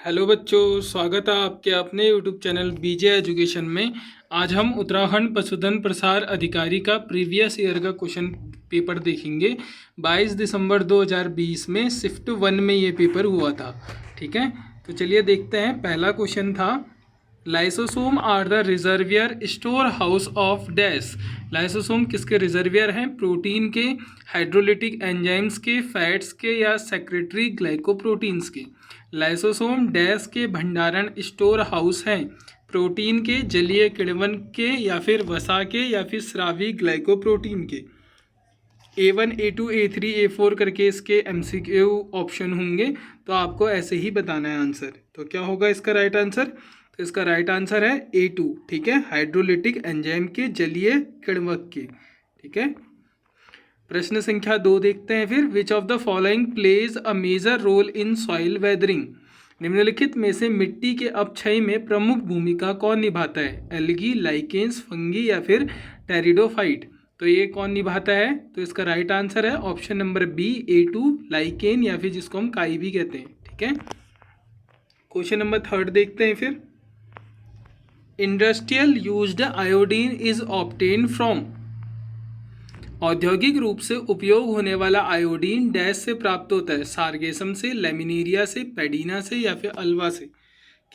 Hello बच्चों, स्वागत है आपके अपने यूट्यूब चैनल बीजे एजुकेशन में। आज हम उत्तराखंड पशुधन प्रसार अधिकारी का प्रीवियस ईयर का क्वेश्चन पेपर देखेंगे। 22 दिसंबर 2020 में शिफ्ट 1 में ये पेपर हुआ था। ठीक है, तो चलिए देखते हैं। पहला क्वेश्चन था, lysosome are the reservoir store house of dash. Lysosome किसके रिजर्वियर हैं? प्रोटीन के, हाइड्रोलिटिक एंजाइम्स के, फैट्स के या सेक्रेटरी ग्लाइकोप्रोटीन्स के। लाइसोसोम डैश के भंडारण स्टोर हाउस हैं? प्रोटीन के, जलीय किण्वन के या फिर वसा के या फिर स्रावी ग्लाइकोप्रोटीन के। A1, A2, A3, A4 करके इसके MCQ ऑप्शन होंगे, तो आपको ऐसे ही बताना है आंसर। तो क्या होगा इसका राइट आंसर? तो इसका राइट आंसर है A2। ठीक है, हाइड्रोलिटिक एंजाइम के, जलीय किण्वक के। ठीक है, प्रश्न संख्या 2 देखते हैं फिर। Which of the following plays a major role in soil weathering. निम्नलिखित में से मिट्टी के अपक्षय में प्रमुख भूमिका कौन निभाता है? एल्गी, लाइकेन्स, फंगी या फिर टेरिडोफाइट। तो ये कौन निभाता है? तो इसका राइट आंसर है option number B, A2, lichen या फिर जिसको हम काई भी कहते हैं। ठीक है, क्वेश्चन नंबर 3 देखते हैं फिर। Industrial used iodine is obtain from. औद्योगिक रूप से उपयोग होने वाला आयोडीन डैश से प्राप्त होता है? सारगेसम से, लेमिनेरिया से, पेडिना से या फिर अल्वा से।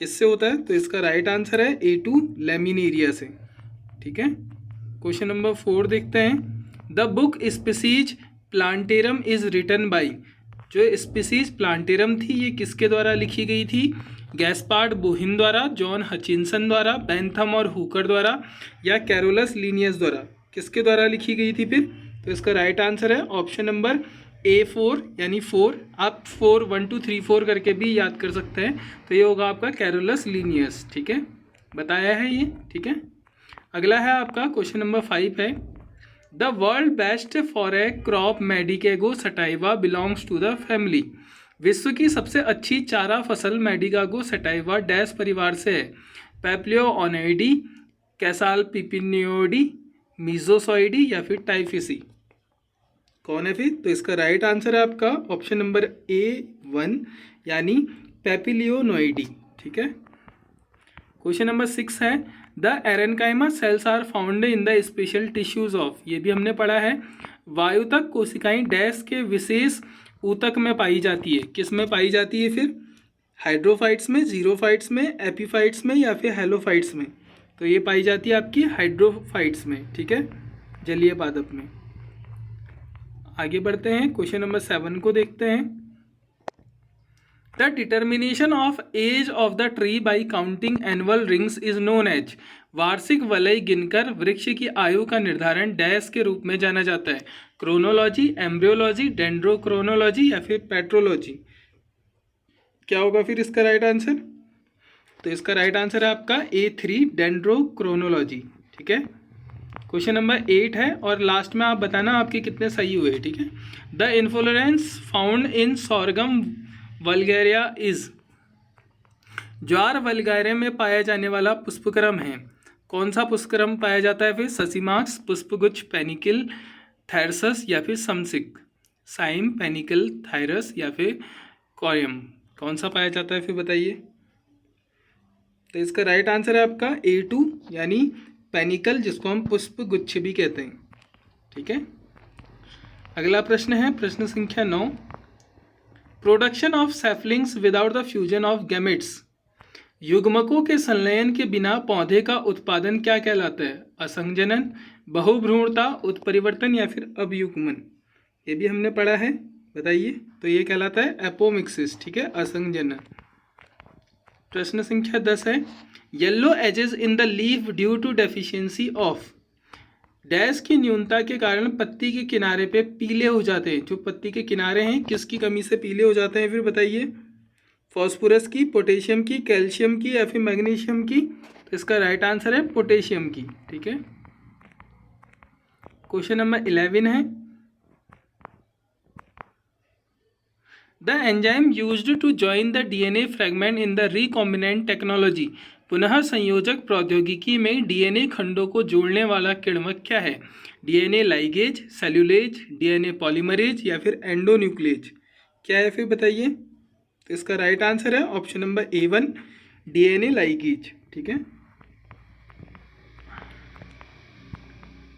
किससे होता है? तो इसका राइट आंसर है A2, लेमिनेरिया से। ठीक है, क्वेश्चन नंबर 4 देखते हैं। The book Species Plantarum is written by. जो स्पीसीज प्लांटेरम थी ये किसके द्वारा लिखी गई थी? गैस्पार्ड बोहिन द्वारा, जॉन हचिनसन द्वारा, बेंथम और हुकर द्वारा या कैरोलस लीनियस द्वारा। किसके द्वारा लिखी गई थी फिर? तो इसका राइट आंसर है ऑप्शन नंबर A4 यानी 4। आप 4, 1, 2, 3, 4 करके भी याद कर सकते हैं। तो ये होगा आपका कैरोलस लीनियस। ठीक है, बताया है ये। ठीक है, अगला है आपका क्वेश्चन नंबर 5 है। The world best for a crop Medicago sativa belongs to the family. विश्व की सबसे अच्छी चारा फसल मेडिकागो सटाइवा डैश परिवार से है? पैप्लियोओनाइडी, कैसाल पिपिनियोडी, मीजोसॉइडी या फिर टाइफिसी। कौन है फिर? तो इसका राइट आंसर है आपका ऑप्शन नंबर A1 यानी पैपिलियोनोइडी। ठीक है, क्वेश्चन नंबर 6 है। The aerenchyma cells are found in the special tissues of. ये भी हमने पढ़ा है। वायुतक कोशिकाएं डैश के विशेष ऊतक में पाई जाती है? किस में पाई जाती है फिर? हाइड्रोफाइट्स में, जीरोफाइट्स में, एपीफाइट्स में या फिर हेलोफाइट्स में। तो ये पाई जाती है आपकी हाइड्रोफाइट्स में। ठीक है, जलीय पादप में। आगे बढ़ते हैं, क्वेश्चन नंबर 7 को देखते हैं। The determination of age of the tree by counting annual rings is known as. वार्षिक वलय गिनकर वृक्ष की आयु का निर्धारण डैश के रूप में जाना जाता है? क्रोनोलॉजी, एम्ब्रियोलॉजी, डेंड्रोक्रोनोलॉजी या फिर पेट्रोलॉजी। क्या होगा फिर इसका राइट आंसर? तो इसका राइट आंसर है आपका A3, डेंड्रोक्रोनोलॉजी। ठीक है, क्वेश्चन नंबर 8 है और लास्ट में आप बताना आपके कितने सही हुए। ठीक है, the inflorescence found in sorghum vulgaria is. ज्वार वल्गैरिया में पाया जाने वाला पुष्पक्रम है? कौन सा पुष्पक्रम पाया जाता है फिर? ससीमाक्स, पुष्पगुच्छ, पेनिकल, थायरसस या फिर समसिक। साइम, पेनिकल, थायरस या फिर कॉरियम। कौन सा पाया जाता है फिर बताइए? तो इसका राइट आंसर है आपका A2 यानी पेनिकल, जिसको हम पुष्प गुच्छ भी कहते हैं। ठीक है, अगला प्रश्न है प्रश्न संख्या 9। Production of saplings without the fusion of gametes. युग्मकों के संलयन के बिना पौधे का उत्पादन क्या कहलाता है? असंजनन, बहुभ्रूणता, उत्परिवर्तन या फिर अवयुग्मन। ये भी हमने पढ़ा है, बताइए। तो ये कहलाता है एपोमिक्सिस। ठीक है, असंजनन। प्रश्न संख्या 10 है। Yellow edges in the leaf due to deficiency of. Dash की न्यूनता के कारण पत्ती के किनारे पे पीले हो जाते हैं। जो पत्ती के किनारे हैं किसकी कमी से पीले हो जाते हैं फिर बताइए? फॉस्फोरस की, पोटेशियम की, कैल्शियम की या फिर मैग्नीशियम की। तो इसका राइट आंसर है पोटेशियम की। ठीक है, क्वेश्चन नंबर 11 है। The enzyme used to join the DNA fragment in the recombinant technology. पुनः संयोजक प्रौद्योगिकी में DNA खंडों को जोड़ने वाला किण्वक क्या है? DNA ligase, cellulase, DNA polymerase या फिर एंडोन्यूक्लेज। क्या है फिर बताइए? तो इसका राइट आंसर है option number A1 DNA ligase. ठीक है।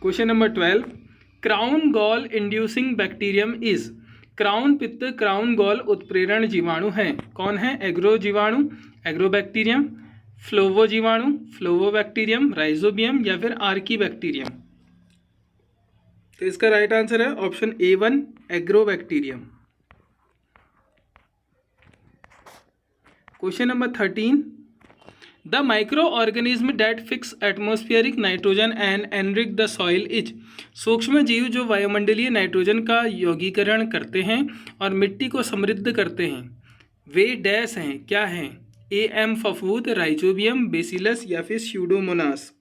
Question number 12, crown gall inducing bacterium is. Crown पित्त क्राउन गॉल उत्प्रेरण जीवाणु है। कौन है? एग्रो जीवाणु, एग्रोबैक्टीरियम, फ्लोवो जीवाणु, फ्लोवोबैक्टीरियम, राइजोबियम या फिर आर्की बैक्टीरियम। तो इसका राइट आंसर है option A1 agrobacterium. Question number 13, the microorganism that fix atmospheric nitrogen and enrich the soil is. सूक्ष्म जीव जो वायुमंडलीय नाइट्रोजन का यौगीकरण करते हैं और मिट्टी को समृद्ध करते हैं, वे डैश हैं, क्या हैं? AM फफूद, राइजोबियम, बेसिलस या फिर स्यूडोमोनास।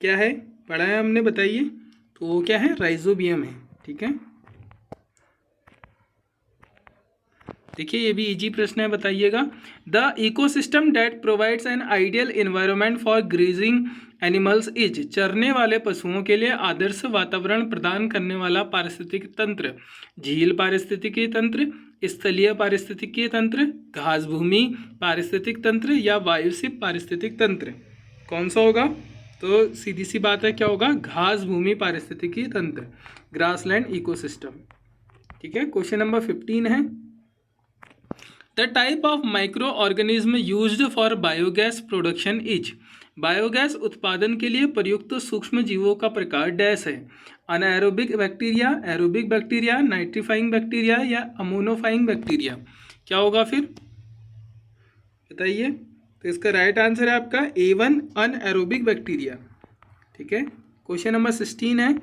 क्या है? पढ़ा है हमने, बताइए। तो वो क्या है? राइजोबियम है। ठीक है। देखिए ये भी इजी प्रश्न है, बताइएगा। The ecosystem that provides an ideal environment for grazing animals is. चरने वाले पशुओं के लिए आदर्श वातावरण प्रदान करने वाला पारिस्थितिकी तंत्र झील पारिस्थितिकी तंत्र, स्थलीय पारिस्थितिकी तंत्र, घास भूमि पारिस्थितिक तंत्र या वायुसिप पारिस्थितिक तंत्र। कौन सा होगा? तो सीधी सी बात है, क्या होगा? घास भूमि पारिस्थितिकी तंत्र, ग्रासलैंड इकोसिस्टम। ठीक है। क्वेश्चन नंबर 15 है, the type of micro organism used for biogas production is. Biogas उत्पादन के लिए प्रयुक्त सूक्ष्म जीवों का प्रकार डैश है। Anaerobic bacteria, aerobic bacteria, nitrifying bacteria या अमोनोफाइंग बैक्टीरिया। क्या होगा फिर? बताइए। तो इसका राइट आंसर है आपका A1 अनएरोबिक बैक्टीरिया। ठीक है। क्वेश्चन नंबर 16 है,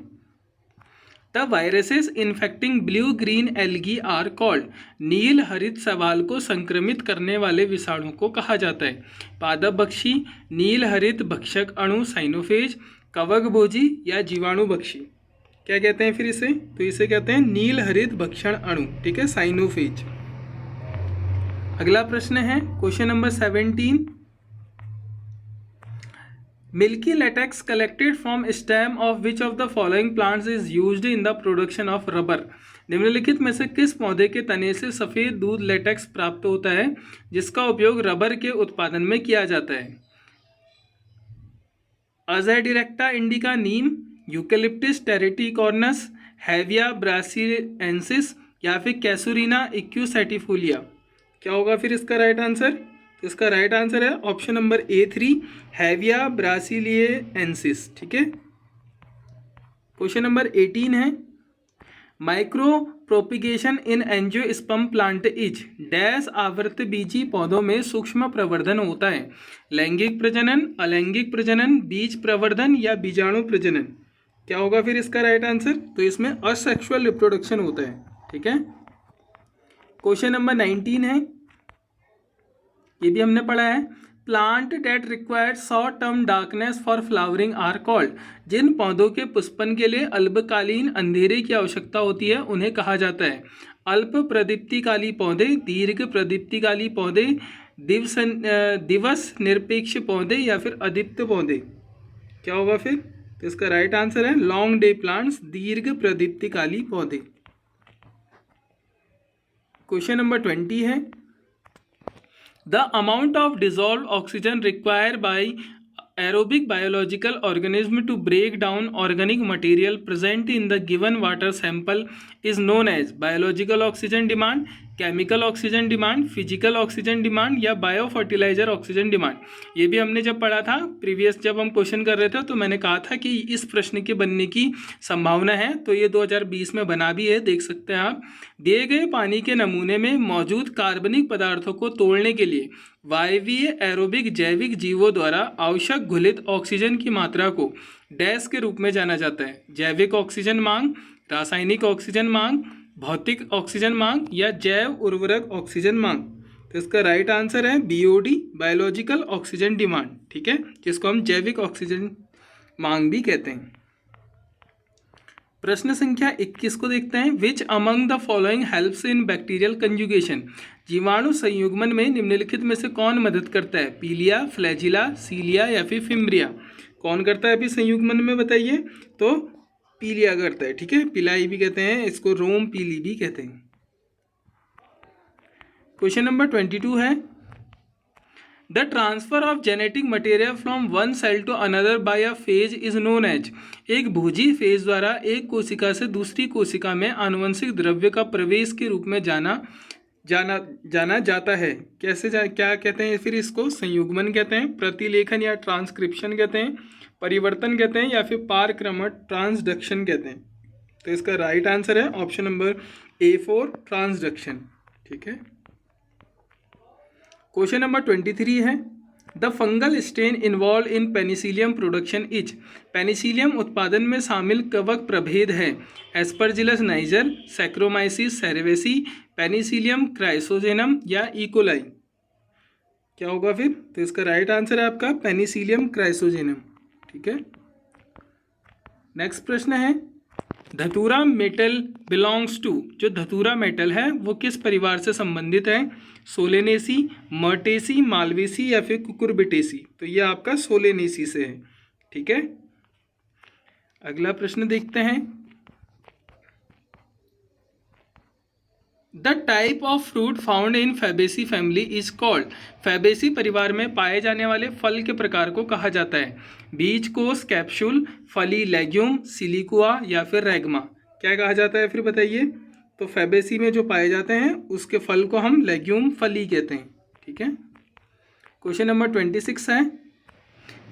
the viruses infecting blue green algae are called. नील हरित शैवाल को संक्रमित करने वाले विषाणु को कहा जाता है। पादप बक्षी, नील हरित भक्षक अणु साइनोफेज, कवक भोजी या जीवाणु बक्षी। क्या कहते हैं फिर इसे? तो इसे कहते हैं नील हरित भक्षण अणु। ठीक है, साइनोफेज। अगला प्रश्न है question number 17, milky latex collected from stem of which of the following plants is used in the production of rubber. निम्नलिखित में से किस पौधे के तने से सफ़ेद दूध लेटेक्स प्राप्त होता है जिसका उपयोग रबर के उत्पादन में किया जाता है? अज़ेडिरेक्टा इंडिका नीम, यूकेलिप्टिस टेरेटिकॉर्नस, हैविया ब्रासिलिएंसिस या फिर कैसुरीना इक्यूसैटिफोलिया। क्या होगा फिर इसका राइट आंसर? इसका राइट आंसर है ऑप्शन नंबर A3 हैविया ब्रासिलिएंसिस। ठीक है। क्वेश्चन नंबर 18 है, micro propagation in angiosperm plant is. Dash आवृतबीजी पौधों में सूक्ष्म प्रवर्धन होता है। लैंगिक प्रजनन, अलैंगिक प्रजनन, बीज प्रवर्धन या बीजाणु प्रजनन। क्या होगा फिर इसका राइट आंसर? तो इसमें असेक्सुअल रिप्रोडक्शन होता है। ठीक है। क्वेश्चन नंबर 19 है, ये भी हमने पढ़ा है, plant that required short term darkness for flowering are called. जिन पौधों के पुष्पन के लिए अल्पकालीन अंधेरे की आवश्यकता होती है उन्हें कहा जाता है अल्प प्रदीप्तिकाली पौधे, दीर्घ प्रदीप्तिकाली पौधे, दिवस निरपेक्ष पौधे या फिर अदीप्त पौधे। क्या होगा फिर? तो इसका राइट आंसर है लॉन्ग डे प्लांट्स, दीर्घ प्रदीप्तिकाली पौधे। क्वेश्चन नंबर 20 है, the amount of dissolve oxygen required by aerobic biological organism to break down organic material present in the given water sample is known as biological oxygen demand, chemical oxygen demand, physical oxygen demand या biofertiliser oxygen demand. ये भी हमने जब पढ़ा था previous, जब हम question कर रहे थे तो मैंने कहा था कि इस प्रश्न के बनने की संभावना है। तो ये 2020 में बना भी है, देख सकते हैं आप। दिए गए पानी के नमूने में मौजूद कार्बनिक पदार्थों को तोड़ने के लिए वायवीय एरोबिक जैविक जीवों द्वारा आवश्यक घुलित ऑक्सीजन की मात्रा को डैश के रूप में जाना जाता है। जैविक ऑक्सीजन मांग, रासायनिक ऑक्सीजन मांग, भौतिक ऑक्सीजन मांग या जैव उर्वरक ऑक्सीजन मांग। तो इसका राइट आंसर है BOD, बायोलॉजिकल ऑक्सीजन डिमांड। ठीक है, जिसको हम जैविक ऑक्सीजन मांग भी कहते हैं। प्रश्न संख्या 21 को देखते हैं, which among the following helps in bacterial conjugation. जीवाणु संयुग्मन में निम्नलिखित में से कौन मदद करता है? पीलिया, फ्लैजिला, सीलिया या फिर फिम्ब्रिया। कौन करता है अभी संयुग्मन में, बताइए? तो पीलिया करता है। ठीक है, पिलाई भी कहते हैं इसको, रोम पीली भी कहते हैं। क्वेश्चन नंबर 22 है the transfer of genetic material from one cell to another by a phage is known as. एक भुजी फेज द्वारा एक कोशिका से दूसरी कोशिका में आनुवंशिक द्रव्य का प्रवेश के रूप में जाना जाता है। क्या कहते हैं फिर इसको? संयुग्मन कहते हैं, प्रतिलेखन या ट्रांसक्रिप्शन कहते हैं, परिवर्तन कहते हैं, या फिर पारक्रमण ट्रांसडक्शन कहते हैं। तो इसका राइट आंसर है ऑप्शन नंबर A4 ट्रांसडक्शन। ठीक है। क्वेश्चन नंबर 23 है the fungal strain involved in penicillium production is. Penicillium उत्पादन में शामिल कवक प्रभेद है Aspergillus niger, Saccharomyces cerevisiae, Penicillium chrysogenum या इकोलाई। क्या होगा फिर? तो इसका राइट आंसर है आपका पेनिसिलियम क्राइसोजेनम। ठीक है। नेक्स्ट प्रश्न है धतूरा मेटल बिलोंग्स टू। जो धतूरा मेटल है वो किस परिवार से संबंधित है? सोलेनेसी, मर्टेसी, मालवेसी या फिर कुकुरबिटेसी। तो ये आपका सोलेनेसी से है। ठीक है। अगला प्रश्न देखते हैं the type of fruit found in Fabaceae family is called. Fabaceae परिवार में पाए जाने वाले फल के प्रकार को कहा जाता है? बीज कोष, कैप्सूल, फली, लेग्यूम, सिलिकुआ या फिर रेगमा। क्या कहा जाता है फिर बताइए? तो फैबेसी में जो पाए जाते हैं उसके फल को हम लेग्यूम फली कहते हैं। ठीक है। क्वेश्चन नंबर 26 है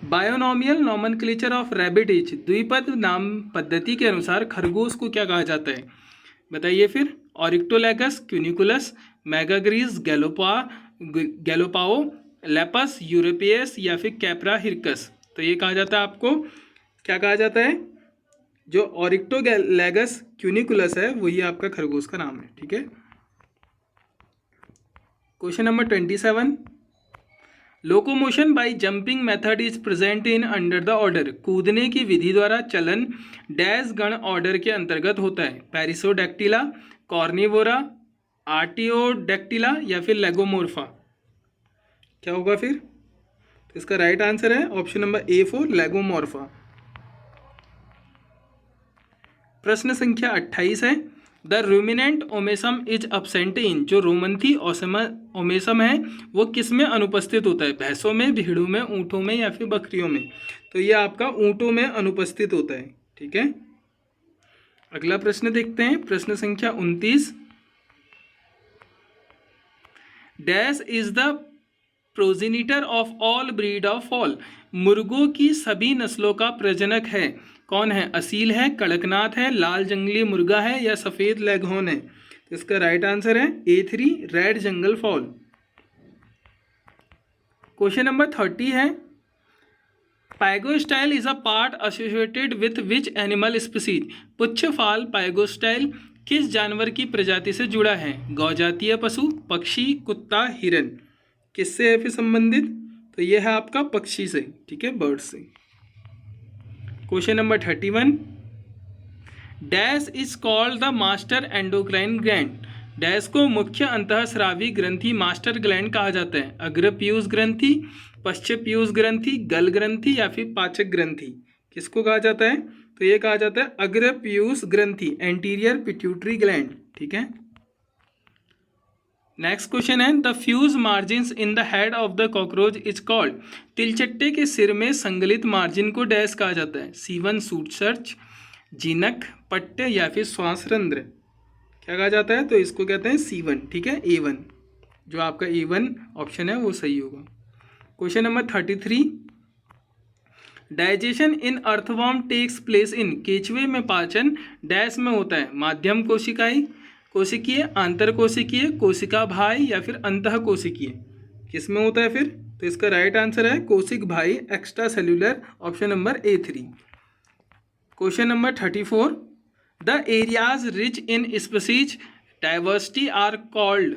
binomial nomenclature of rabbit is. द्विपद नाम पद्धति के अनुसार खरगोश को क्या कहा जाता है? बताइए फिर। ऑरिक्टोलैगस, क्यूनिकुलस, मेगाग्रीस, गैलोपाओ, लेपस, यूरोपियस या फिर कैप्रा हिरकस। तो ये कहा जाता है आपको, क्या कहा जाता है? जो ऑरिक्टोलैगस क्यूनिकुलस है वही आपका खरगोश का नाम है। ठीक है। Question number 27 locomotion by jumping method is present in under the order. कूदने की विधि द्वारा चलन डैश गण ऑर्डर के अंतर्गत होता है? पैरिसोडैक्टिला, कॉर्निवोरा, आर्टियोडैक्टिला या फिर लेगोमोर्फा। क्या होगा फिर? तो इसका राइट आंसर है ऑप्शन नंबर A4 लेगोमोर्फा। प्रश्न संख्या 28 है the ruminant omasum is absent इन। जो रोमंथी ओमेसम है वो किस में अनुपस्थित होता है? भैंसों में, भेड़ों में, ऊँटों में या फिर बकरियों में। तो ये आपका ऊँटों में अनुपस्थित होता है। ठीक है। अगला प्रश्न देखते हैं प्रश्न संख्या 29 dash is the progenitor of all breed of fall. मुर्गों की सभी नस्लों का प्रजनक है कौन है? असील है, कड़कनाथ है, लाल जंगली मुर्गा है या सफ़ेद लेगहॉर्न है। तो इसका राइट आंसर है A3 red jungle fall. Question number 30 है pygostyle is a part associated with which animal species. पुच्छफाल पाइगोस्टाइल किस जानवर की प्रजाति से जुड़ा है? गौजातीय पशु, पक्षी, कुत्ता, हिरन। किससे है फिर संबंधित? तो यह है आपका पक्षी से। ठीक है, बर्ड से। Question number 31 dash is called the master endocrine gland. Dash को मुख्य अंतःस्रावी ग्रंथि मास्टर ग्लैंड कहा जाता है? अग्रपीयूष ग्रंथि, पश्चपीयूष ग्रंथि, गल ग्रंथि या फिर पाचक ग्रंथि। किसको कहा जाता है? तो ये कहा जाता है अग्रपीयूष ग्रंथि, एंटीरियर पिट्यूटरी ग्लैंड। ठीक है। नेक्स्ट क्वेश्चन है the fuse margin in the head of the cockroach is called. तिलचट्टे के सिर में संगलित मार्जिन को डैश कहा जाता है? C1 सूट सर्च, जीनक, पट्टे या फिर श्वास रंध्र। क्या कहा जाता है? तो इसको कहते हैं C1। ठीक है, A1 जो आपका A1 ऑप्शन है वो सही होगा। Question number 33 digestion in earthworm takes place in. केचुए में पाचन डैश में होता है? माध्यम कोशिकाई, कोशिकीय, आंतर कोशिकीय, कोशिका भाई या फिर अंतः कोशिकीय। किस में होता है फिर? तो इसका राइट आंसर है कोशिक भाई extracellular, option number A3। Question number 34 the areas rich in species diversity are called.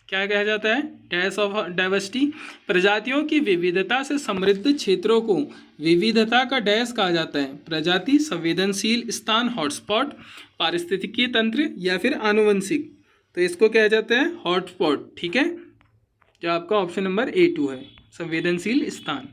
क्या कहा जाता है? Dash of diversity. प्रजातियों की विविधता से समृद्ध क्षेत्रों को विविधता का डैश कहा जाता है? प्रजाति, संवेदनशील स्थान, हॉटस्पॉट, पारिस्थितिकी तंत्र या फिर आनुवंशिक। तो इसको कहा जाता है हॉटस्पॉट। ठीक है, जो आपका ऑप्शन नंबर A2 है, संवेदनशील स्थान।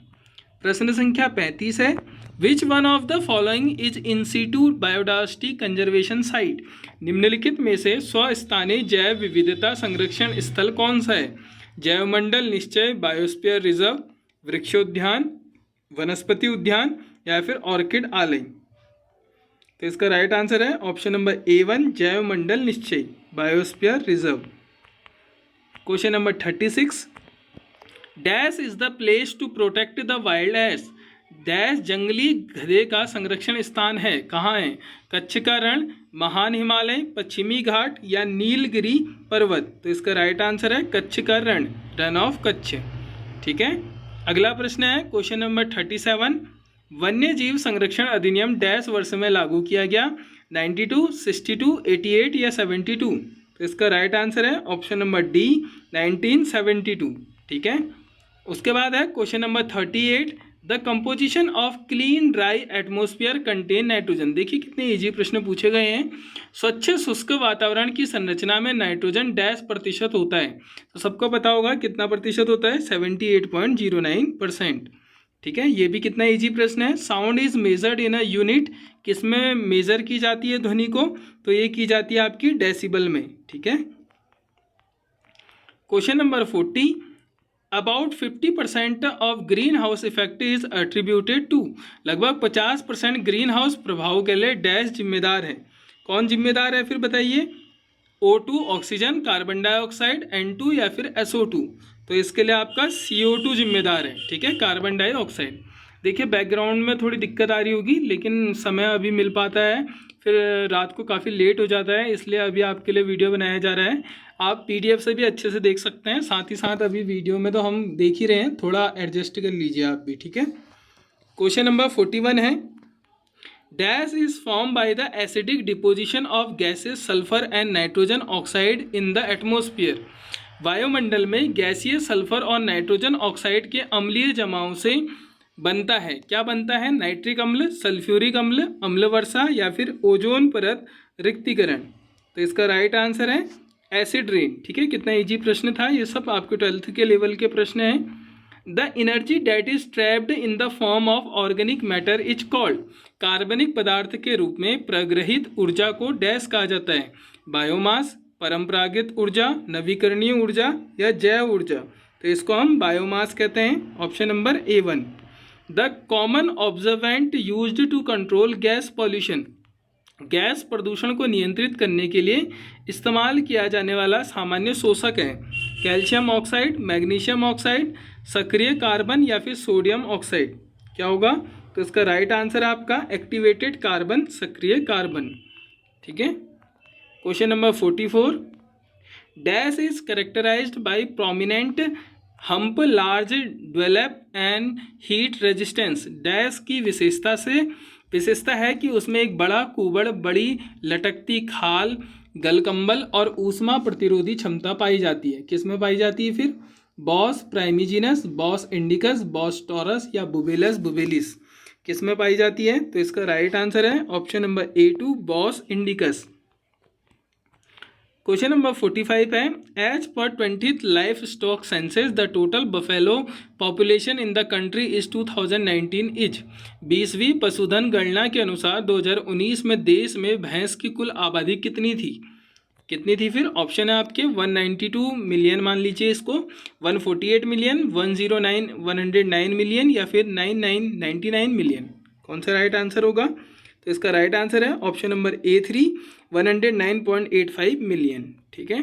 प्रश्न संख्या 35 है, which one of the following is in situ biodiversity conservation site. निम्नलिखित में से स्वस्थानीय जैव विविधता संरक्षण स्थल कौन सा है। जैवमंडल निश्चय, बायोस्फीयर रिजर्व, वृक्षोद्यान, वनस्पति उद्यान या फिर ऑर्किड आलय। तो इसका राइट आंसर है ऑप्शन नंबर A1 जैवमंडल निश्चय, biosphere reserve. Question number 36, dash is the place to protect the wild ass. Dash जंगली गधे का संरक्षण स्थान है, कहाँ है। कच्छ का रण, महान हिमालय, पश्चिमी घाट या नीलगिरी पर्वत। तो इसका राइट आंसर है कच्छ का रण, रन ऑफ कच्छ। ठीक है, अगला प्रश्न है क्वेश्चन नंबर 37, वन्य जीव संरक्षण अधिनियम डैश वर्ष में लागू किया गया। 92, 62, 88 या 72। तो इसका राइट आंसर है ऑप्शन नंबर डी 1972। ठीक है, उसके बाद है question number 38, the composition of clean dry atmosphere contain nitrogen. देखिए कितने इजी प्रश्न पूछे गए हैं। स्वच्छ शुष्क वातावरण की संरचना में नाइट्रोजन डैश प्रतिशत होता है। तो सबको पता होगा कितना प्रतिशत होता है, 78.09%। ठीक है, ये भी कितना इजी प्रश्न है। Sound is measured in a unit, किस में मेजर की जाती है ध्वनि को, तो ये की जाती है आपकी डेसिबल में। ठीक है, question number 40, about 50% of greenhouse effect is attributed to. लगभग 50% ग्रीन हाउस प्रभाव के लिए डैश जिम्मेदार है। कौन जिम्मेदार है फिर बताइए। O2 oxygen, carbon dioxide, N2 या फिर SO2। तो इसके लिए आपका CO2 जिम्मेदार है। ठीक है, कार्बन डाइऑक्साइड। देखिए बैकग्राउंड में थोड़ी दिक्कत आ रही होगी, लेकिन समय अभी मिल पाता है, फिर रात को काफ़ी लेट हो जाता है, इसलिए अभी आपके लिए वीडियो बनाया जा रहा है। आप PDF से भी अच्छे से देख सकते हैं, साथ ही साथ अभी वीडियो में तो हम देख ही रहे हैं, थोड़ा एडजस्ट कर लीजिए आप भी। ठीक है, क्वेश्चन नंबर 41 है, dash is form by the acidic deposition of gases sulphur and nitrogen oxide in the atmosphere. वायुमंडल में गैसीय सल्फर और नाइट्रोजन ऑक्साइड के अम्लीय जमाव से बनता है। क्या बनता है, नाइट्रिक अम्ल, सल्फ्यूरिक अम्ल, अम्ल वर्षा या फिर ओजोन परत रिक्तीकरण। तो इसका राइट आंसर है एसिड रेन। ठीक है, कितना इजी प्रश्न था, ये सब आपके 12th के लेवल के प्रश्न हैं। The energy date is trapped in the form of organic matter is called. कार्बनिक पदार्थ के रूप में प्रग्रहित ऊर्जा को डैश कहा जाता है। बायोमास, परंपरागत ऊर्जा, नवीकरणीय ऊर्जा या जैव ऊर्जा। तो इसको हम बायोमास कहते हैं, option number A1। The common observant used to control gas pollution. Gas प्रदूषण को नियंत्रित करने के लिए इस्तेमाल किया जाने वाला सामान्य शोषक है। कैल्शियम ऑक्साइड, मैग्नीशियम ऑक्साइड, सक्रिय कार्बन या फिर सोडियम ऑक्साइड। क्या होगा, तो इसका राइट आंसर है आपका एक्टिवेटेड कार्बन, सक्रिय कार्बन। ठीक है, question number 44, dash is characterized by prominent hump, large dewlap and heat resistance. Dash की विशेषता है कि उसमें एक बड़ा कुबड़, बड़ी लटकती खाल, गलकंबल और ऊष्मा प्रतिरोधी क्षमता पाई जाती है। किस में पाई जाती है फिर, Bos primigenius, Bos indicus, Bos taurus या बुबेलस बुबेलिस। किस में पाई जाती है, तो इसका राइट आंसर है option number A2 Bos indicus. Question number 45 है, as per 20th livestock census the total buffalo population in the country is 2019 is. 20वीं पशुधन गणना के अनुसार 2019 में देश में भैंस की कुल आबादी कितनी थी। फिर ऑप्शन है आपके 192 मिलियन, मान लीजिए इसको 148 मिलियन, 109 मिलियन या फिर 99 मिलियन। कौन सा राइट आंसर होगा, तो इसका राइट आंसर है ऑप्शन नंबर A3 109.85 मिलियन। ठीक है,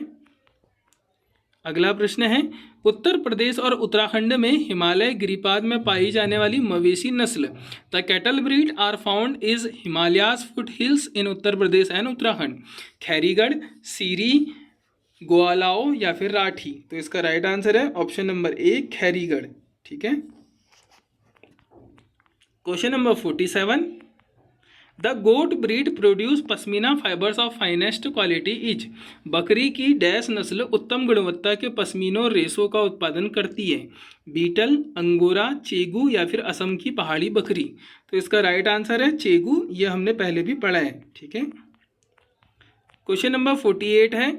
अगला प्रश्न है, उत्तर प्रदेश और उत्तराखंड में हिमालय गिरिपाद में पाई जाने वाली मवेशी नस्ल। The cattle breed are found is Himalayas foothills in Uttar Pradesh and Uttarakhand. Kherigarh, Siri, Gwalao या फिर राठी। तो इसका राइट आंसर है ऑप्शन नंबर A खैरीगढ़। ठीक है, question number 47, the goat breed produce pashmina fibres of finest quality is. बकरी की डैश नस्ल उत्तम गुणवत्ता के पश्मीनों रेशों का उत्पादन करती है। बीटल, अंगोरा, चेगू या फिर असम की पहाड़ी बकरी। तो इसका राइट आंसर है चेगू, ये हमने पहले भी पढ़ा है। ठीक है, क्वेश्चन नंबर 48 है,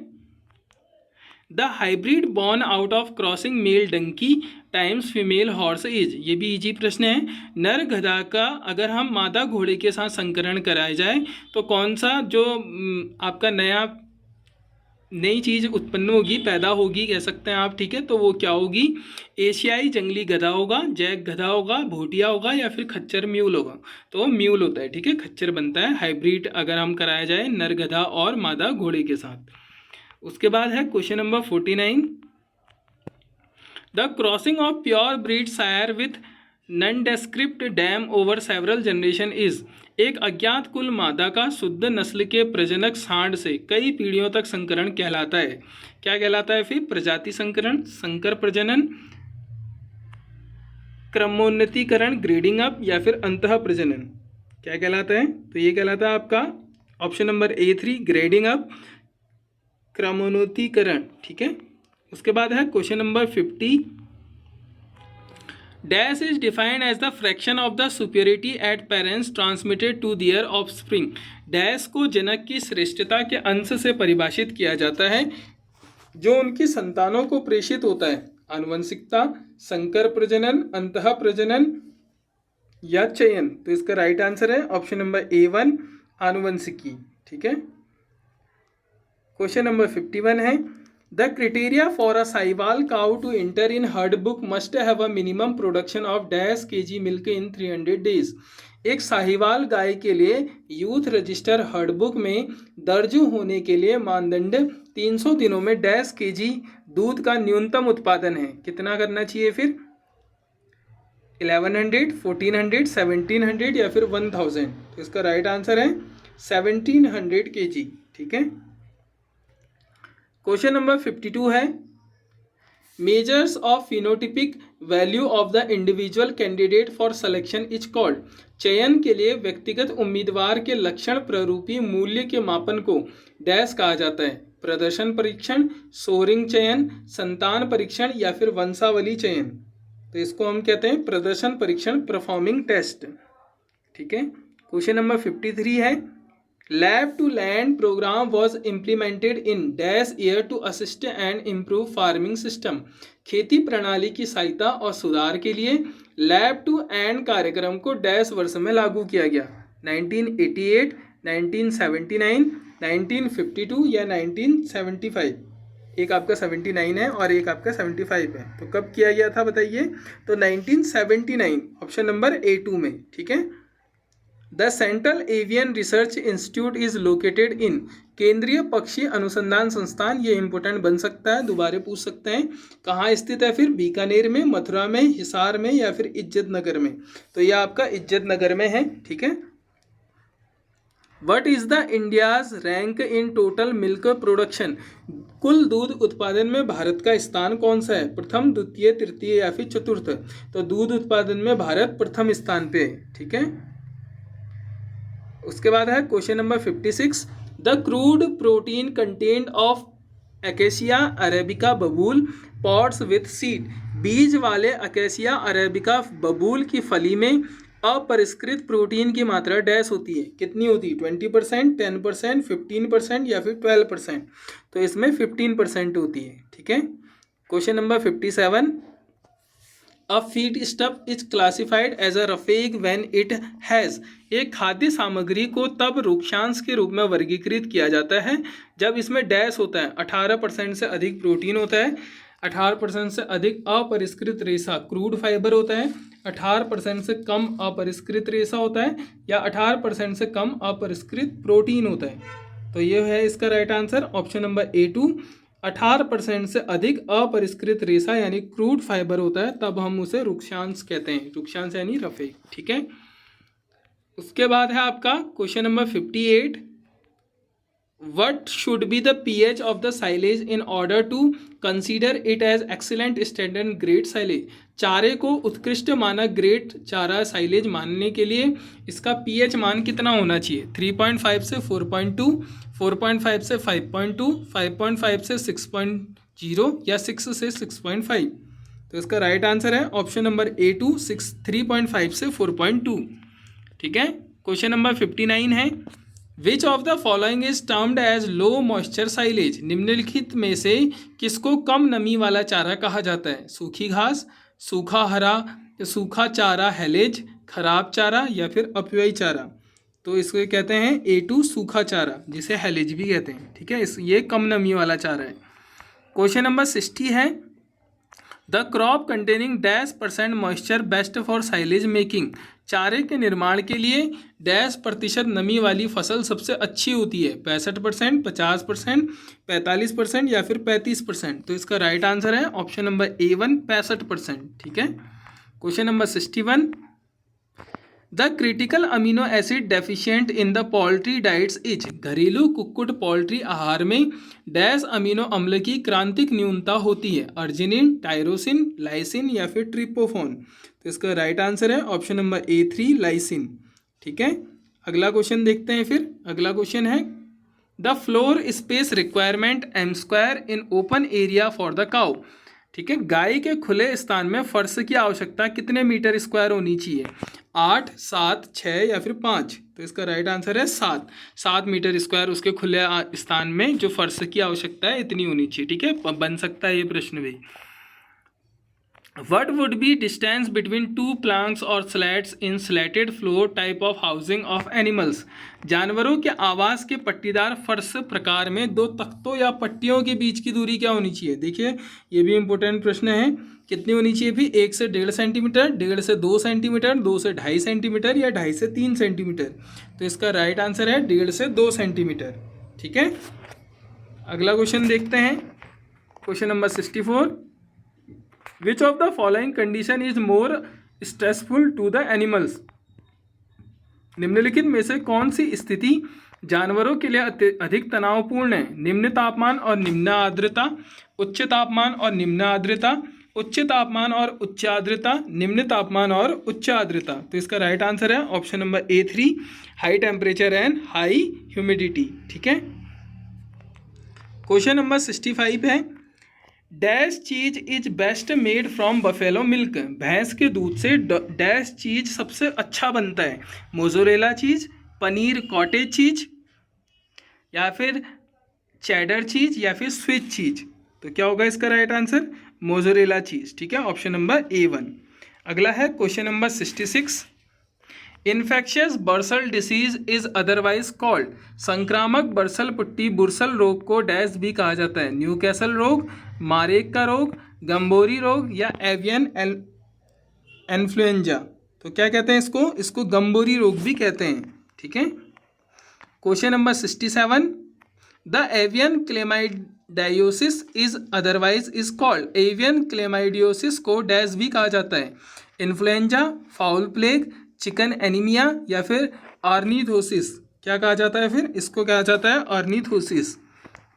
the hybrid born out of crossing male donkey times female horse is? ये भी इजी प्रश्न है। नर गधा का अगर हम मादा घोड़े के साथ संकरण कराया जाए तो कौन सा जो आपका नई चीज़ उत्पन्न होगी, पैदा होगी कह सकते हैं आप, ठीक है, तो वो क्या होगी? एशियाई जंगली गधा होगा, जैक गधा होगा, भोटिया होगा या फिर खच्चर म्यूल होगा? तो म्यूल होता है, ठीक है, खच्चर बनता है हाइब्रिड अगर हम कराया जाए नर गधा और मादा घोड़े के साथ। उसके बाद है question number 49, the crossing of pure breed sire with nondescript dam over several generation is? एक अज्ञात कुल मादा का शुद्ध नस्ल के प्रजनक सांड से कई पीढ़ियों तक संकरण कहलाता है। क्या कहलाता है फिर? प्रजाति संकरण, संकर प्रजनन, क्रमोन्नतीकरण, ग्रेडिंग अप या फिर अंतः प्रजनन। क्या कहलाता है? तो ये कहलाता है आपका option number A3 grading up, क्रमोन्नतीकरण, ठीक है। उसके बाद है question number 50, dash is defined as the fraction of the superiority at parents transmitted to their offspring. Dash को जनक की श्रेष्ठता के अंश से परिभाषित किया जाता है जो उनकी संतानों को प्रेषित होता है। आनुवंशिकता, संकर प्रजनन, अंतः प्रजनन या चयन? तो इसका राइट आंसर है ऑप्शन नंबर A1 आनुवंशिकी, ठीक है। क्वेश्चन नंबर 51 है, the criteria for a Sahiwal cow to enter in herd book must have a minimum production of dash kg milk in 300 days. एक साहिवाल गाय के लिए यूथ रजिस्टर हर्ड बुक में दर्ज होने के लिए मानदंड 300 दिनों में डैश kg दूध का न्यूनतम उत्पादन है। कितना करना चाहिए फिर? 1100, 1400, 1700 या फिर 1000? तो इसका राइट आंसर है 1700 kg, ठीक है। क्वेश्चन नंबर 52 है, measures of phenotypic value of the individual candidate for selection is called. चयन के लिए व्यक्तिगत उम्मीदवार के लक्षण प्ररूपी मूल्य के मापन को डैश कहा जाता है? प्रदर्शन परीक्षण, सोरिंग चयन, संतान परीक्षण या फिर वंशावली चयन? तो इसको हम कहते हैं प्रदर्शन परीक्षण, परफॉर्मिंग टेस्ट, ठीक है। क्वेश्चन नंबर 53 है, lab to land program was implemented in dash year to assist and improve farming system. खेती प्रणाली की सहायता और सुधार के लिए लैब टू एंड कार्यक्रम को डैश वर्ष में लागू किया गया? 1988, 1979, 1952 या 1975? एक आपका 79 है और एक आपका 75 है, तो कब किया गया था बताइए? तो 1979 ऑप्शन नंबर A2 में, ठीक है। The central avian research institute is located in? केंद्रीय पक्षी अनुसंधान संस्थान, ये इंपॉर्टेंट बन सकता है, दोबारा पूछ सकते हैं। कहाँ स्थित है फिर? बीकानेर में, मथुरा में, हिसार में या फिर इज्जत नगर में? तो यह आपका इज्जत नगर में है, ठीक है। What is the India's rank in total milk production? कुल दूध उत्पादन में भारत का स्थान कौन सा है? प्रथम, द्वितीय, तृतीय या फिर चतुर्थ? तो दूध उत्पादन में भारत प्रथम स्थान पे है, ठीक है। उसके बाद है question number 56, the crude protein content of acacia arabica बबूल पॉट्स विथ सीड। बीज वाले अकेसिया अरेबिका बबूल की फली में अपरिष्कृत प्रोटीन की मात्रा डैश होती है? कितनी होती है? 20%, 10%, 15% या फिर 12%? तो इसमें 15% होती है, ठीक है। Question number 57, a feed stuff is classified as a रफेग व्हेन इट हैज़। एक खाद्य सामग्री को तब रूक्षांश के रूप में वर्गीकृत किया जाता है जब इसमें डैश होता है 18% से अधिक प्रोटीन होता है, 18% से अधिक अपरिष्कृत रेशा क्रूड फाइबर होता है, 18% से कम अपरिष्कृत रेशा होता है या 18% से कम अपरिष्कृत प्रोटीन होता है। तो ये है इसका right answer option number A2। 18% से अधिक अपरिष्कृत रेशा यानी क्रूड फाइबर होता है, तब हम उसे रूक्षांश कहते हैं। रूक्षांश यानी रफेक, ठीक है। उसके बाद है आपका question number 58, what should be the pH of the silage in order to consider it as excellent standard grade silage. चारे को उत्कृष्ट मानक ग्रेड चारा साइलेज मानने के लिए इसका pH मान कितना होना चाहिए? 3.5 से 4.2, 4.5 से 5.2, 5.5 से 6.0 या 6 से 6.5? तो इसका राइट आंसर है ऑप्शन नंबर A2 3.5 से 4.2, ठीक है। क्वेश्चन नंबर 59 है, which of the following is termed as low moisture silage. निम्नलिखित में से किसको कम नमी वाला चारा कहा जाता है? सूखी घास, सूखा हरा, सूखा चारा हैलेज, खराब चारा या फिर अपव्ययी चारा। तो इसको कहते हैं A2 सूखा चारा, जिसे हैलेज भी कहते हैं। ठीक है, ये कम नमी वाला चारा है। क्वेश्चन नंबर 60 है, the crop containing dash % moisture best for silage making. चारे के निर्माण के लिए डैश % नमी वाली फसल सबसे अच्छी होती है, 65%, 50%, 45% या फिर 35%। तो इसका राइट आंसर है ऑप्शन नंबर A1 65%। ठीक है। Question number 61, the critical amino acid deficient in the poultry diets is. घरेलू कुक्कुट पोल्ट्री आहार में डैश अमीनो अम्ल की क्रांतिक न्यूनता होती है, अर्जिनिन, टायरोसिन, लाइसिन या फिर ट्रिप्टोफैन। तो इसका राइट आंसर है ऑप्शन नंबर A3 लाइसिन। ठीक है, अगला क्वेश्चन देखते हैं। फिर अगला क्वेश्चन है, the floor space requirement M² in open area for the cow. ठीक है, गाय के खुले स्थान में फर्श की आवश्यकता कितने मीटर स्क्वायर होनी चाहिए, 8, 7, 6 या फिर 5। तो इसका राइट आंसर है 7 मीटर स्क्वायर उसके खुले स्थान में जो फर्श की आवश्यकता है इतनी होनी चाहिए। ठीक है, बन सकता है ये प्रश्न भी। What would be distance between two planks or slats in slatted floor type of housing of animals? जानवरों के आवास के पट्टीदार फर्श प्रकार में दो तख्तों या पट्टियों के बीच की दूरी क्या होनी चाहिए। देखिए, ये भी इंपॉर्टेंट प्रश्न है। कितनी होनी चाहिए भी, 1 से 1.5 सेंटीमीटर, 1.5 से 2 सेंटीमीटर, 2 से 2.5 सेंटीमीटर या 2.5 से 3 सेंटीमीटर। तो इसका राइट आंसर है 1.5 से 2 सेंटीमीटर। ठीक है, अगला क्वेश्चन देखते हैं। Question number 64, Which of the following condition is more stressful to the animals? निम्नलिखित में से कौन सी स्थिति जानवरों के लिए अधिक तनावपूर्ण है, निम्न तापमान और निम्न आर्द्रता, उच्च तापमान और निम्न आर्द्रता, उच्च तापमान और उच्च आर्द्रता, निम्न तापमान और उच्च आर्द्रता। तो इसका राइट आंसर है option number A3 high temperature and high humidity. ठीक है, क्वेश्चन नंबर 65 है, डैश चीज is best made from buffalo milk. भैंस के दूध से डैश चीज सबसे अच्छा बनता है, मोज़रेला चीज, पनीर कॉटेज चीज या फिर चेडर चीज या फिर स्विस चीज। तो क्या होगा इसका राइट आंसर, मोज़रेला चीज। ठीक है, ऑप्शन नंबर A1। अगला है question number 66, infectious bursal disease is otherwise called. संक्रामक बर्सल पुट्टी बुर्सल रोग को डैश भी कहा जाता है, न्यूकैसल रोग, मारेक का रोग, गंबोरी रोग या एवियन इन्फ्लुएंजा। तो क्या कहते हैं इसको गंबोरी रोग भी कहते हैं। ठीक है, question number 67, the avian chlamydiosis is otherwise is called. Avian chlamydiosis को डैश भी कहा जाता है, influenza, fowl plague, chicken anaemia या फिर ऑर्निथोसिस। क्या कहा जाता है फिर, इसको कहा जाता है ऑर्निथोसिस।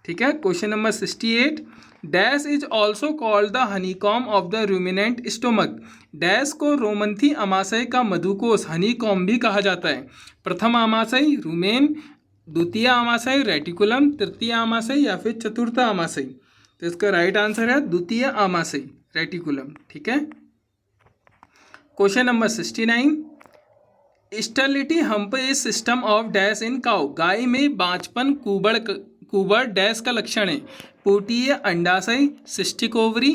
ठीक है, question number 68, dash is also called the honeycomb of the ruminant stomach. Dash को रोमंथी आमाशय का मधुकोष हनीकॉम भी कहा जाता है, प्रथम आमाशय रूमेन, द्वितीय आमाशय रेटिकुलम, तृतीय आमाशय या फिर चतुर्थ आमाशय। तो इसका राइट आंसर है द्वितीय आमाशय रेटिकुलम। ठीक है, question number 69, sterility hump is system of dash in cow. गाय में बांझपन कुबड़ डैश का लक्षण है, पुटीय अंडाशय, cystic ovary,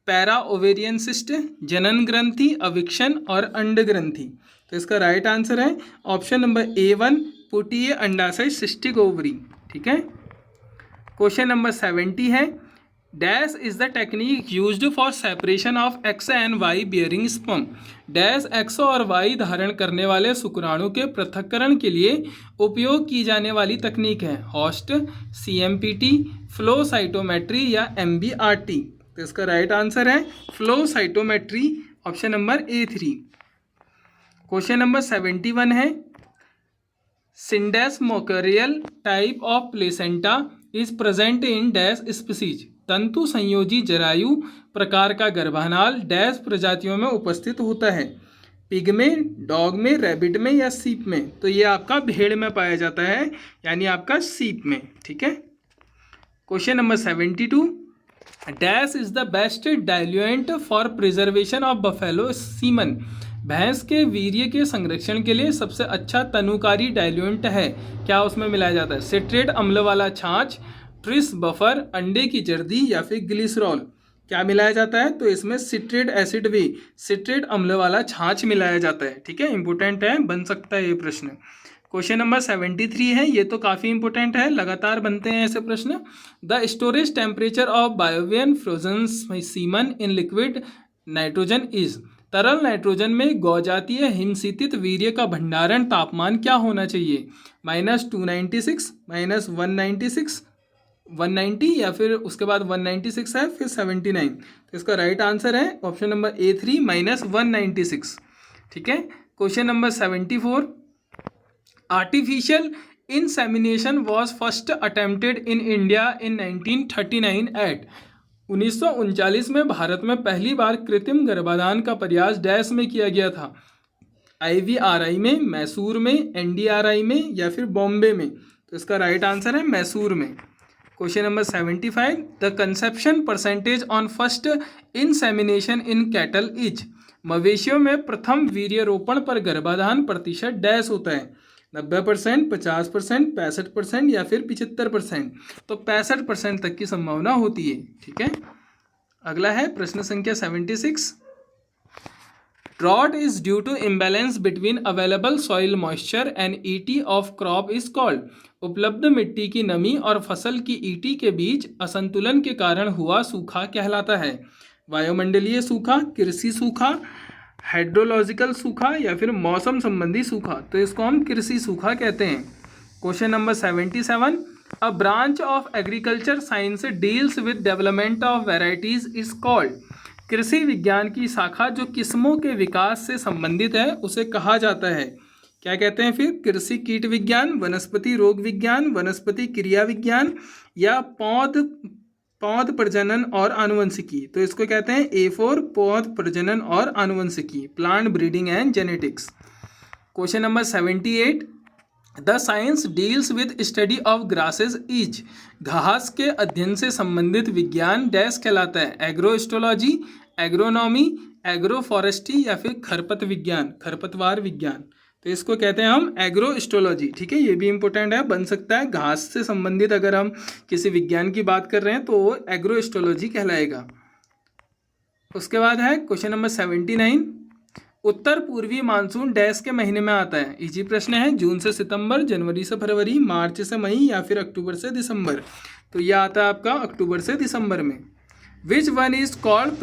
para ovarian cyst, जनन ग्रंथि, अविक्षण और अंड ग्रंथि। तो इसका राइट आंसर है ऑप्शन नंबर A1 पुटीय अंडाशय सिस्टिक ओवरी। ठीक है, क्वेश्चन नंबर 70 है, dash is the technique used for separation of X and Y bearing sperm. Dash X और वाई धारण करने वाले शुक्राणु के पृथक्करण के लिए उपयोग की जाने वाली तकनीक है, होस्ट, CMPT, फ्लो साइटोमेट्री या MBRT। तो इसका राइट आंसर है flow cytometry, option number A3। Question number 71 है, syndesmochorial type of placenta is present in dash species. तंतु संयोजी जरायु प्रकार का गर्भानाल डैश प्रजातियों में उपस्थित होता है, पिग में, डॉग में, रैबिट में या सीप में। तो ये आपका भेड़ में पाया जाता है, यानी आपका सीप में। ठीक है, question number 72, dash is the best diluent for preservation of buffalo semen. भैंस के वीर्य के संरक्षण के लिए सबसे अच्छा तनुकारी डाइल्यूएंट है, क्या उसमें मिलाया जाता है, सिट्रेट अम्ल वाला छाछ, ट्रिस बफर, अंडे की जर्दी या फिर ग्लिसरॉल। क्या मिलाया जाता है? तो इसमें सिट्रेट एसिड भी, सिट्रेट अम्ल वाला छाछ मिलाया जाता है। ठीक है, इंपॉर्टेंट है, बन सकता है ये प्रश्न। क्वेश्चन नंबर 73 है, ये तो काफ़ी इंपॉर्टेंट है, लगातार बनते हैं ऐसे प्रश्न। The storage temperature of bovine frozen semen in liquid nitrogen is, तरल नाइट्रोजन में गौजातीय हिमशीतित वीर्य का भंडारण तापमान क्या होना चाहिए? -296, -196, 190 या फिर उसके बाद 196 है, फिर 79। तो इसका राइट आंसर है ऑप्शन नंबर A3 -196। ठीक है, question number 74, artificial insemination was first attempted in India in 1939 at, 1939 में भारत में पहली बार कृत्रिम गर्भाधान का प्रयास डैश में किया गया था? IVRI में, मैसूर में, NDRI में या फिर बॉम्बे में? तो इसका राइट आंसर है मैसूर में। Question number 75, the conception percentage on first insemination in cattle is, मवेशियों में प्रथम वीर्यरोपण पर गर्भाधान प्रतिशत डैश होता है? 90%, 50%, 65% या फिर 75%? तो 65% तक की संभावना होती है। ठीक है, अगला है प्रश्न संख्या 76, drought is due to imbalance between available soil moisture and ET of crop is called, उपलब्ध मिट्टी की नमी और फसल की ईटी के बीच असंतुलन के कारण हुआ सूखा कहलाता है? वायुमंडलीय सूखा, कृषि सूखा, हाइड्रोलॉजिकल सूखा या फिर मौसम संबंधी सूखा? तो इसको हम कृषि सूखा कहते हैं। Question number 77, a branch of agriculture science deals with development of varieties is called, कृषि विज्ञान की शाखा जो किस्मों के विकास से संबंधित है उसे कहा जाता है? क्या कहते हैं फिर? कृषि कीट विज्ञान, वनस्पति रोग विज्ञान, वनस्पति क्रिया विज्ञान या पौध प्रजनन और आनुवंशिकी? तो इसको कहते हैं A4 पौध प्रजनन और आनुवंशिकी, plant breeding and genetics. Question number 78, the science deals with study of grasses is, घास के अध्ययन से संबंधित विज्ञान डैश कहलाता है? एग्रोस्टोलॉजी, एग्रोनॉमी, एग्रोफॉरेस्ट्री या फिर खरपत विज्ञान, खरपतवार विज्ञान? तो इसको कहते हैं हम एग्रोस्टोलॉजी। ठीक है, ये भी इंपॉर्टेंट है, बन सकता है। घास से संबंधित अगर हम किसी विज्ञान की बात कर रहे हैं तो वो एग्रोस्टोलॉजी कहलाएगा। उसके बाद है क्वेश्चन नंबर 79, उत्तर पूर्वी मानसून डैश के महीने में आता है? इजी प्रश्न है, जून से सितंबर, जनवरी से फरवरी, मार्च से मई या फिर अक्टूबर से दिसंबर? तो यह आता है आपका अक्टूबर से दिसंबर में। Which one is called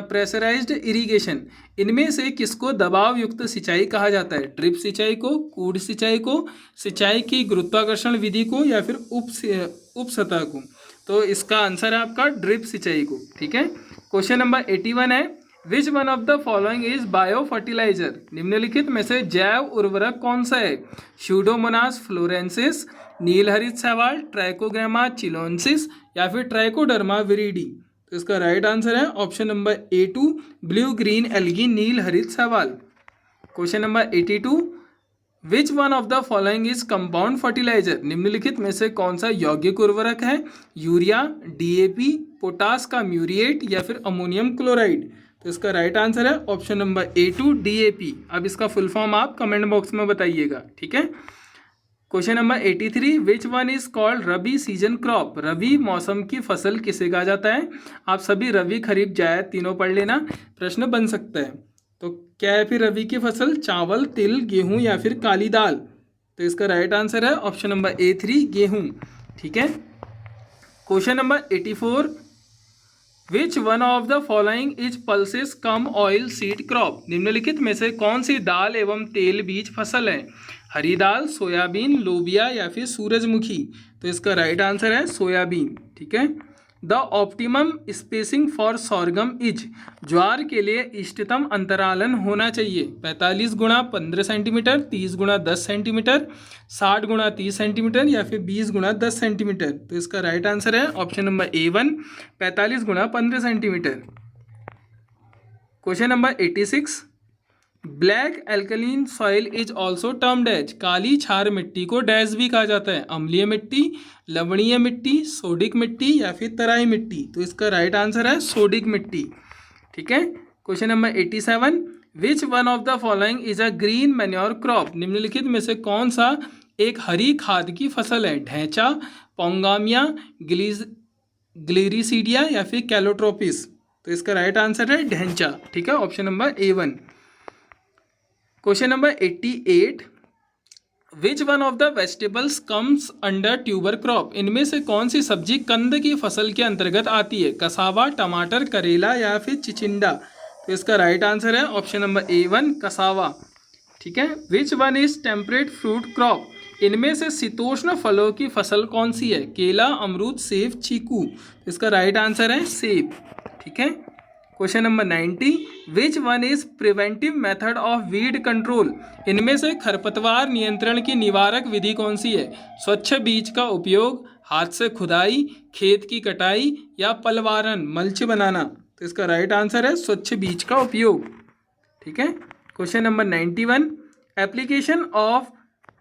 pressurized irrigation, इनमें से किसको दबाव युक्त सिंचाई कहा जाता है? ड्रिप सिंचाई को, कूड़ सिंचाई को, सिंचाई की गुरुत्वाकर्षण विधि को या फिर उप सतह को? तो इसका आंसर है आपका ड्रिप सिंचाई को। ठीक है, क्वेश्चन नंबर 81 है, which one of the following is biofertilizer, निम्नलिखित में से जैव उर्वरक कौन सा है? स्यूडोमोनास फ्लोरेंसिस, नीलहरित शैवाल, ट्राइकोग्रामा चिलोन्सिस या फिर ट्राइकोडर्मा विरिडी? तो इसका राइट आंसर है option number A2 blue green algae नीलहरित शैवाल। Question number 82, which one of the following is compound fertiliser, निम्नलिखित में से कौन सा यौगिक उर्वरक है? यूरिया, DAP, पोटास का म्यूरिएट या फिर अमोनियम क्लोराइड? तो इसका राइट आंसर है ऑप्शन नंबर A2 DAP। अब इसका फुल फॉर्म आप कमेंट बॉक्स में बताइएगा। ठीक है, question number 83, which one is called rabi season crop, रबी मौसम की फसल किसे कहा जाता है? आप सभी रबी खरीफ जायद तीनों पढ़ लेना, प्रश्न बन सकता है। तो क्या है फिर रबी की फसल? चावल, तिल, गेहूं या फिर काली दाल? तो इसका राइट आंसर है ऑप्शन नंबर A3 गेहूं। ठीक है, question number 84, which one of the following is pulses come oil seed crop, निम्नलिखित में से कौन सी दाल एवं तेल बीज फसल है? हरी दाल, सोयाबीन, लोबिया या फिर सूरजमुखी? तो इसका राइट आंसर है सोयाबीन। ठीक है, the optimum spacing for sorghum is, ज्वार के लिए इष्टतम अंतरालन होना चाहिए? 45 गुणा 15 सेंटीमीटर, 30 गुणा 10 सेंटीमीटर, 60 गुणा 30 सेंटीमीटर या फिर 20 गुणा 10 सेंटीमीटर? तो इसका राइट आंसर है ऑप्शन नंबर A1 45 गुणा 15 centimetre. Question number 86, black alkaline soil is also termed as, काली क्षार मिट्टी को डैश भी कहा जाता है? अम्लीय मिट्टी, लवणीय मिट्टी, सोडिक मिट्टी या फिर तराई मिट्टी? तो इसका राइट आंसर है सोडिक मिट्टी। ठीक है, question number 87, which one of the following is a green manure crop, निम्नलिखित में से कौन सा एक हरी खाद की फसल है? ढैंचा, पोंगामिया, ग्लेरिसीडिया या फिर कैलोट्रोपिस? तो इसका राइट आंसर है ढैंचा। ठीक है, option number A1। Question number 88, which one of the vegetables comes under tuber crop? इनमें से कौन सी सब्जी कंद की फसल के अंतर्गत आती है? कसावा, टमाटर, करेला या फिर चिचिंडा? तो इसका राइट आंसर है ऑप्शन नंबर A1 कसावा। ठीक है, which one is temperate fruit crop? इनमें से शीतोष्ण फलों की फसल कौन सी है? केला, अमरूद, सेब, चीकू? इसका राइट आंसर है सेब। ठीक है, question number 90, which one is preventive method of weed control? इनमें से खरपतवार नियंत्रण की निवारक विधि कौन सी है? स्वच्छ बीज का उपयोग, हाथ से खुदाई, खेत की कटाई या पलवारन मल्च बनाना? तो इसका राइट आंसर है स्वच्छ बीज का उपयोग। ठीक है, question number 91, application of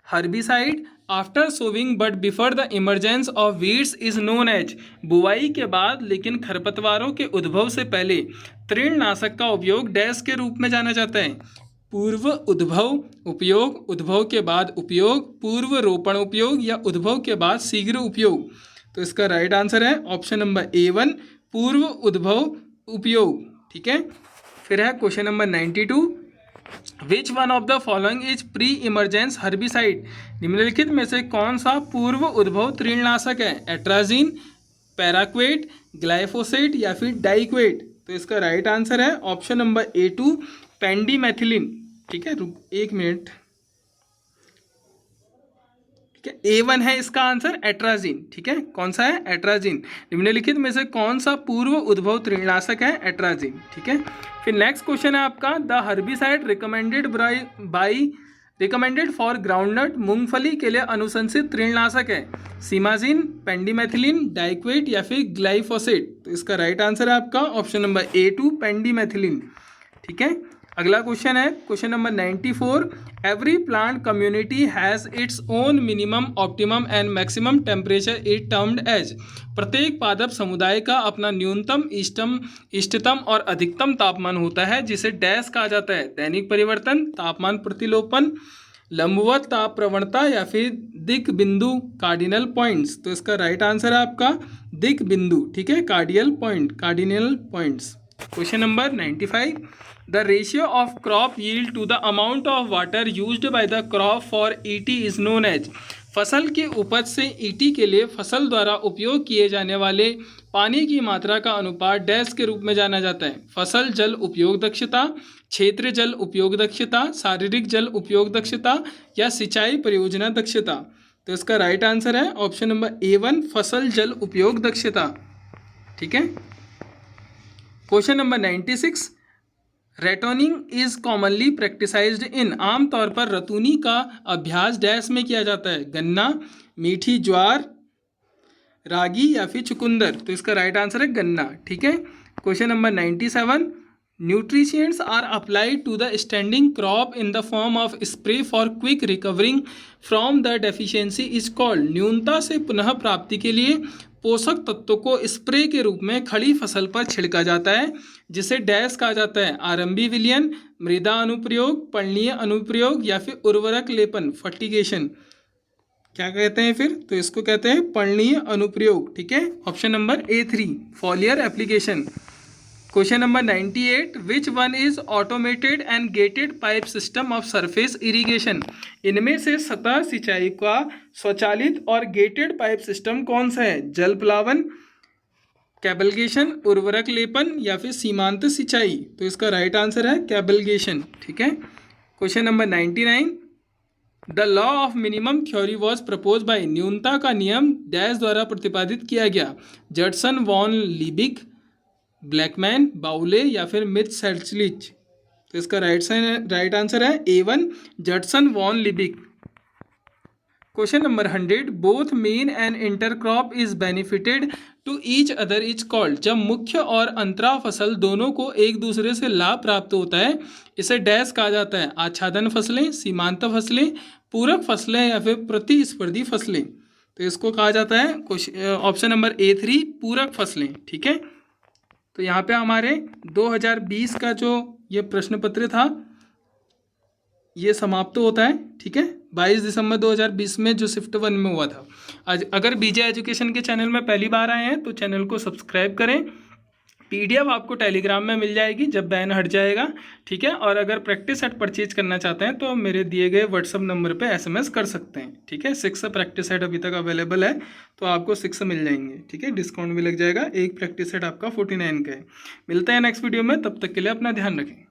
herbicide after sowing but before the emergence of weeds is known as? बुआई के बाद लेकिन खरपतवारों के उद्भव से पहले तृणनाशक का उपयोग डैश के रूप में जाना जाता है? पूर्व उद्भव उपयोग, उद्भव के बाद उपयोग, पूर्व रोपण उपयोग या उद्भव के बाद शीघ्र उपयोग? तो इसका राइट आंसर है ऑप्शन नंबर A1 पूर्व उद्भव उपयोग। ठीक है, फिर है question number 92, which one of the following is pre emergence herbicide? निम्नलिखित में से कौन सा पूर्व उद्भव तृणनाशक है? एट्राजीन, पैराक्वेट, ग्लाइफोसेट या फिर डाइक्वेट? तो इसका राइट आंसर है ऑप्शन नंबर A2 पेंडीमेथिलिन। ठीक है, एक मिनट। ठीक है, A1 है इसका आंसर एट्राजीन। ठीक है, कौन सा है? एट्राजीन। निम्नलिखित में से कौन सा पूर्व उद्भव तृणनाशक है? एट्राजीन। ठीक है, फिर नेक्स्ट क्वेश्चन है आपका, the herbicide recommended for groundnut मूंगफली के लिए अनुशंसित तृणनाशक है? सीमाजीन, पेंडीमेथिलिन, डाइक्वेट या फिर ग्लाइफोसेट? तो इसका राइट आंसर है आपका ऑप्शन नंबर A2 पेंडीमेथिलिन। ठीक है, अगला क्वेश्चन है question number 94, every plant community has its own minimum, optimum and maximum temperature is termed as? प्रत्येक पादप समुदाय का अपना न्यूनतम, इष्टतम और अधिकतम तापमान होता है, जिसे डैश कहा जाता है? दैनिक परिवर्तन, तापमान प्रतिलोपन, लंबवत ताप प्रवणता या फिर दिक् बिंदु, कार्डिनल पॉइंट्स? तो इसका राइट आंसर है आपका दिक् बिंदु। ठीक है, cardinal points. Question number 95, the ratio of crop yield to the amount of water used by the crop for ET is known as? फसल के उपज से ET के लिए फसल द्वारा उपयोग किए जाने वाले पानी की मात्रा का अनुपात डैश के रूप में जाना जाता है? फसल जल उपयोग दक्षता, क्षेत्र जल उपयोग दक्षता, शारीरिक जल उपयोग दक्षता या सिंचाई परियोजना दक्षता? तो इसका राइट आंसर है ऑप्शन नंबर A1 फसल जल उपयोग दक्षता। ठीक है, question number 96, ratooning is commonly practicised in? आमतौर पर रतूनी का अभ्यास डैश में किया जाता है? गन्ना, मीठी ज्वार, रागी या फिर चुकंदर? तो इसका राइट आंसर है गन्ना। ठीक है, question number 97, nutritions are applied to the standing crop in the form of spray for quick recovering from the deficiency is called? न्यूनता से पुनः प्राप्ति के लिए पोषक तत्वों को स्प्रे के रूप में खड़ी फसल पर छिड़का जाता है, जिसे डैश कहा जाता है? आरंभी विलयन, मृदा अनुप्रयोग, पर्णीय अनुप्रयोग या फिर उर्वरक लेपन, फर्टिगेशन? क्या कहते हैं फिर? तो इसको कहते हैं पर्णीय अनुप्रयोग। ठीक है, option number A3 foliar application. Question number 98, which one is automated and gated pipe system of surface irrigation? इनमें से सतह सिंचाई का स्वचालित और गेटेड पाइप सिस्टम कौन सा है? जल प्लावन, कैबलगेशन, उर्वरक लेपन या फिर सीमांत सिंचाई? तो इसका राइट आंसर है कैबलगेशन। ठीक है, question number 99, the law of minimum theory was propose by? न्यूनता का नियम डैश द्वारा प्रतिपादित किया गया? जडसन, वॉन लिबिक, ब्लैकमैन, बाउले या फिर मित्सर्चलिच? तो इसका राइट आंसर है A1 Judson, von Liebig. Question number 100, both main and intercrop is benefited to each other is called? जब मुख्य और अंतरा फसल दोनों को एक दूसरे से लाभ प्राप्त होता है, इसे डैश कहा जाता है? आच्छादन फसलें, सीमांत फसलें, पूरक फसलें या फिर प्रतिस्पर्धी फसलें? तो इसको कहा जाता है ऑप्शन नंबर A3 पूरक फसलें। ठीक है, तो यहाँ पे हमारे 2020 का जो ये प्रश्न पत्र था ये समाप्त होता है, ठीक है, 22 दिसंबर 2020 में जो शिफ्ट 1 में हुआ था। आज अगर बीजे एजुकेशन के चैनल में पहली बार आए हैं तो चैनल को सब्सक्राइब करें। PDF आपको टेलीग्राम में मिल जाएगी जब बैन हट जाएगा, ठीक है। और अगर प्रैक्टिस सेट परचेज करना चाहते हैं तो मेरे दिए गए व्हाट्सअप नंबर पे SMS कर सकते हैं, ठीक है। 6 प्रैक्टिस सेट अभी तक अवेलेबल है, तो आपको 6 मिल जाएंगे, ठीक है। डिस्काउंट भी लग जाएगा, एक प्रैक्टिस सेट आपका 49 का है। मिलते हैं नेक्स्ट वीडियो में, तब तक के लिए अपना ध्यान रखें।